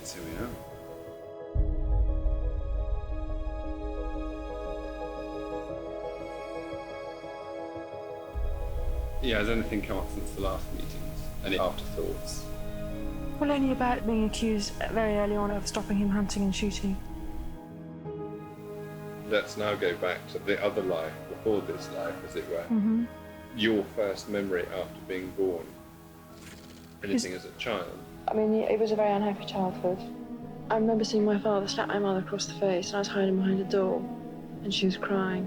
That's who we are. Yeah, has anything come up since the last meetings? Any afterthoughts? Well, only about being accused very early on of stopping him hunting and shooting. Let's now go back to the other life, before this life, as it were. Mm-hmm. Your first memory after being born. Anything as a child? I mean, it was a very unhappy childhood. I remember seeing my father slap my mother across the face, and I was hiding behind a door, and she was crying.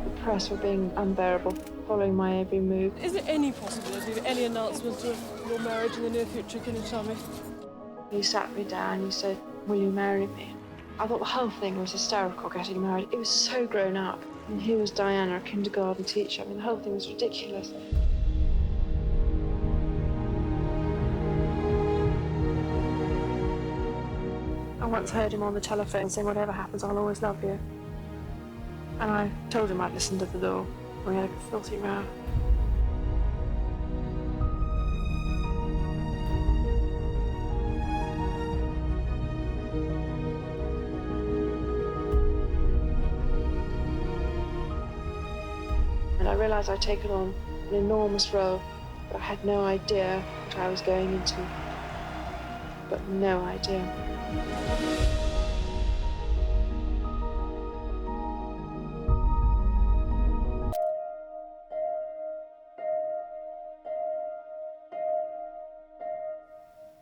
The press were being unbearable, following my every move. Is there any possibility that any announcement of your marriage in the near future, can you tell me? He sat me down, he said, "Will you marry me?" I thought the whole thing was hysterical, getting married. It was so grown up. And here was Diana, a kindergarten teacher. I mean, the whole thing was ridiculous. I once heard him on the telephone saying, "Whatever happens, I'll always love you." And I told him I'd listened at the door. We had a filthy row. And I realised I'd taken on an enormous role, but I had no idea what I was going into. But no idea.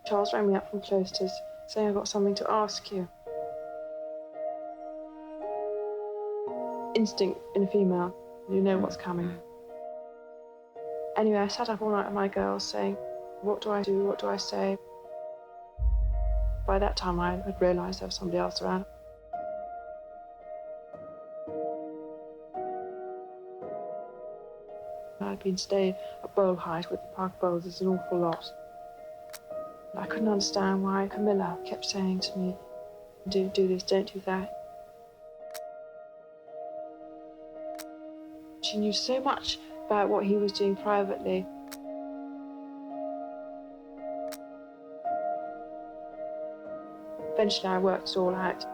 Charles rang me up from Cloisters, saying, "I've got something to ask you." Instinct in a female, you know what's coming. Anyway, I sat up all night with my girls saying, "What do I do? What do I say?" By that time, I had realised there was somebody else around. I'd been staying at Bowl Height with the Park Bowls an awful lot. I couldn't understand why Camilla kept saying to me, do this, don't do that. She knew so much about what he was doing privately. Eventually I worked it all out.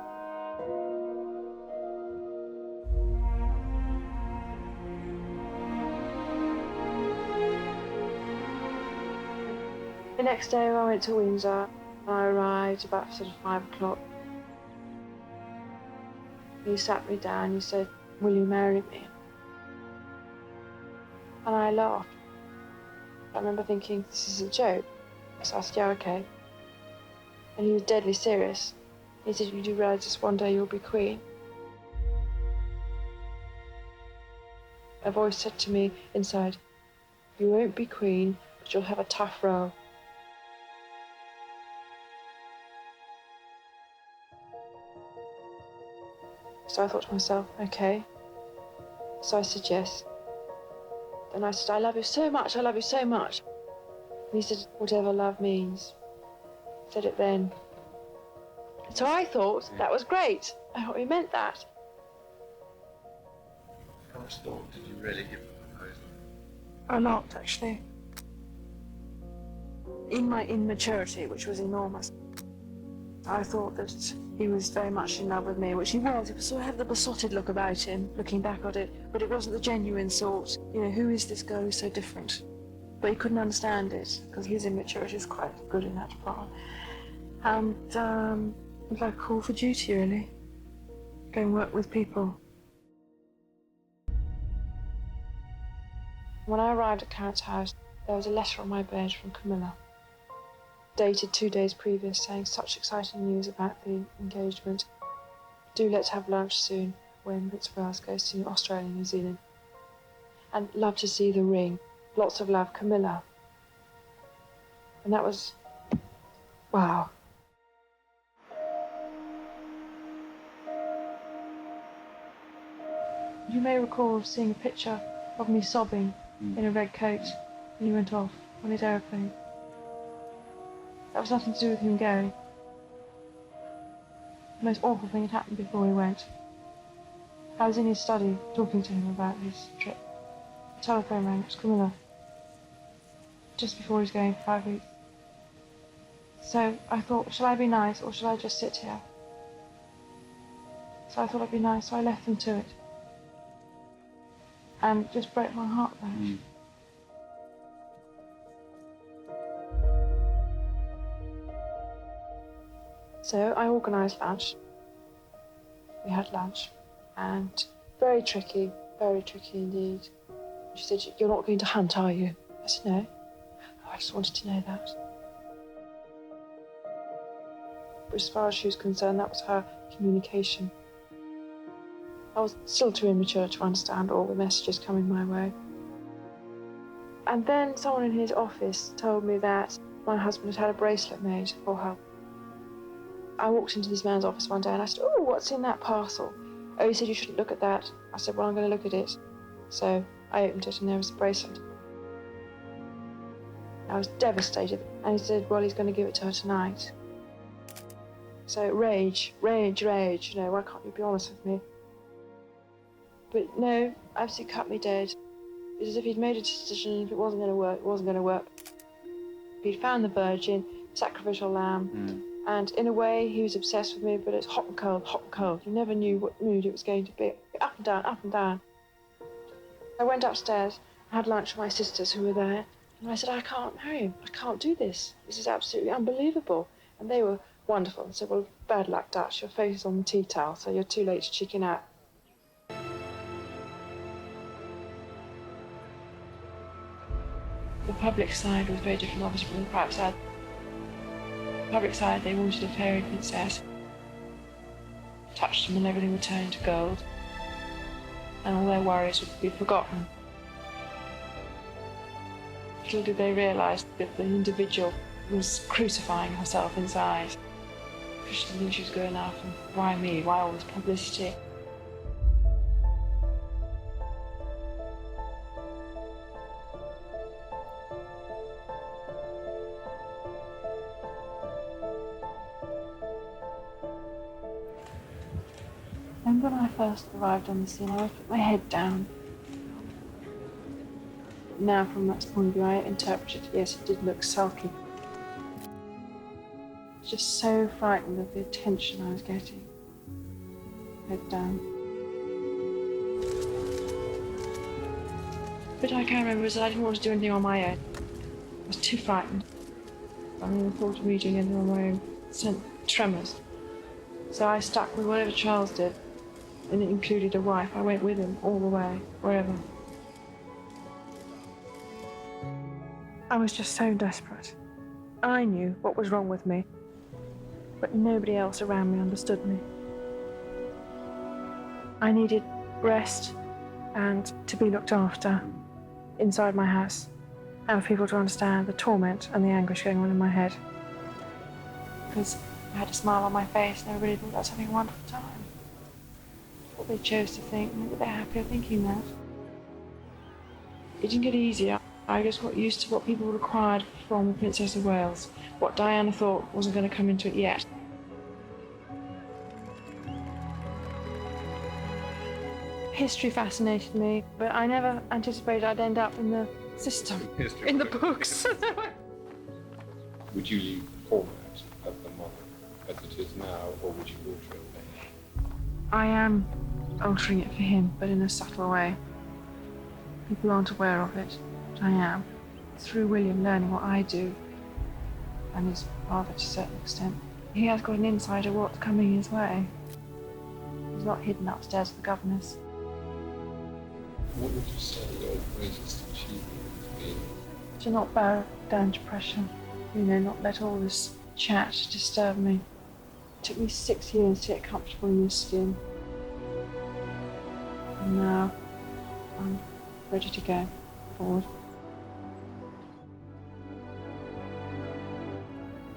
The next day I went to Windsor. I arrived about sort of 5 o'clock. He sat me down, he said, "Will you marry me?" And I laughed. I remember thinking, this is a joke. So I said, "Yeah, okay." And he was deadly serious. He said, "You do realise just one day you'll be queen?" A voice said to me inside, "You won't be queen, but you'll have a tough row." So I thought to myself, okay. So I said yes. Then I said, "I love you so much, I love you so much." And he said, "Whatever love means." Said it then. So I thought that was great. I thought he meant that. How much thought did you really give the proposal? A lot, actually. In my immaturity, which was enormous, I thought that he was very much in love with me, which he was. He sort of had the besotted look about him, looking back at it, but it wasn't the genuine sort. You know, who is this girl who's so different? But he couldn't understand it, because his immaturity is quite good in that part. And it was like a call for duty, really. Go and work with people. When I arrived at Carrott's house, there was a letter on my bed from Camilla, dated 2 days previous, saying such exciting news about the engagement. Do let's have lunch soon when Prince Wales goes to Australia and New Zealand. And love to see the ring. Lots of love, Camilla. And that was, wow. You may recall seeing a picture of me sobbing in a red coat when he went off on his aeroplane. That was nothing to do with him going. The most awful thing had happened before he went. I was in his study talking to him about his trip. The telephone rang, it was Camilla. Just before he was going for 5 weeks. So I thought, shall I be nice or shall I just sit here? So I thought I'd be nice, so I left them to it. And it just broke my heart there. Mm. So I organised lunch. We had lunch, and very tricky indeed. She said, "You're not going to hunt, are you?" I said, "No." "Oh, I just wanted to know that." But as far as she was concerned, that was her communication. I was still too immature to understand all the messages coming my way. And then someone in his office told me that my husband had had a bracelet made for her. I walked into this man's office one day and I said, "Oh, what's in that parcel?" "Oh, he said you shouldn't look at that." I said, "Well, I'm going to look at it." So I opened it and there was a bracelet. I was devastated. And he said, "Well, he's going to give it to her tonight." So rage, you know, why can't you be honest with me? But no, absolutely cut me dead. It was as if he'd made a decision, if it wasn't going to work, it wasn't going to work. He'd found the virgin, sacrificial lamb, and in a way he was obsessed with me, but it's hot and cold, hot and cold. You never knew what mood it was going to be. Up and down, up and down. I went upstairs, had lunch with my sisters who were there, and I said, "I can't marry him, I can't do this. This is absolutely unbelievable." And they were wonderful. I said, "Well, bad luck, Dutch, your face is on the tea towel, so you're too late to chicken out." The public side was very different, obviously, from the private side. The public side, they wanted a fairy princess. Touched them and everything would turn into gold. And all their worries would be forgotten. Little did they realise that the individual was crucifying herself inside. She didn't think she was good enough, and why me? Why all this publicity? And when I first arrived on the scene, I put my head down. Now, from that point of view, I interpret it, yes, it did look sulky. Just so frightened of the attention I was getting. Head down. But I can remember that I didn't want to do anything on my own. I was too frightened. I mean, the thought of me doing anything on my own sent tremors. So I stuck with whatever Charles did, and it included a wife. I went with him all the way, wherever. I was just so desperate. I knew what was wrong with me, but nobody else around me understood me. I needed rest and to be looked after inside my house, and for people to understand the torment and the anguish going on in my head. Because I had a smile on my face and everybody thought I was having a wonderful time. What they chose to think, maybe they're happier thinking that. It didn't get easier. I just got used to what people required from the Princess of Wales, what Diana thought wasn't going to come into it yet. History fascinated me, but I never anticipated I'd end up in the system, History in the books. books. Would you leave the format of the model as it is now, or would you alter it? I am altering it for him, but in a subtle way. People aren't aware of it, but I am. Through William learning what I do, and his father to a certain extent, he has got an insight of what's coming his way. He's not hidden upstairs with the governess. What would you say your greatest achievement has been? To not bow down to pressure, not let all this chat disturb me. It took me 6 years to get comfortable in this skin. And now I'm ready to go forward.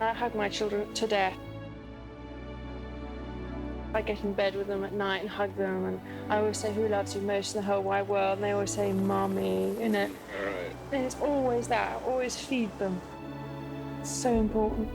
I hug my children to death. I get in bed with them at night and hug them, and I always say, "Who loves you most in the whole wide world?" And they always say, "Mommy," All right. And it's always that. I always feed them. It's so important.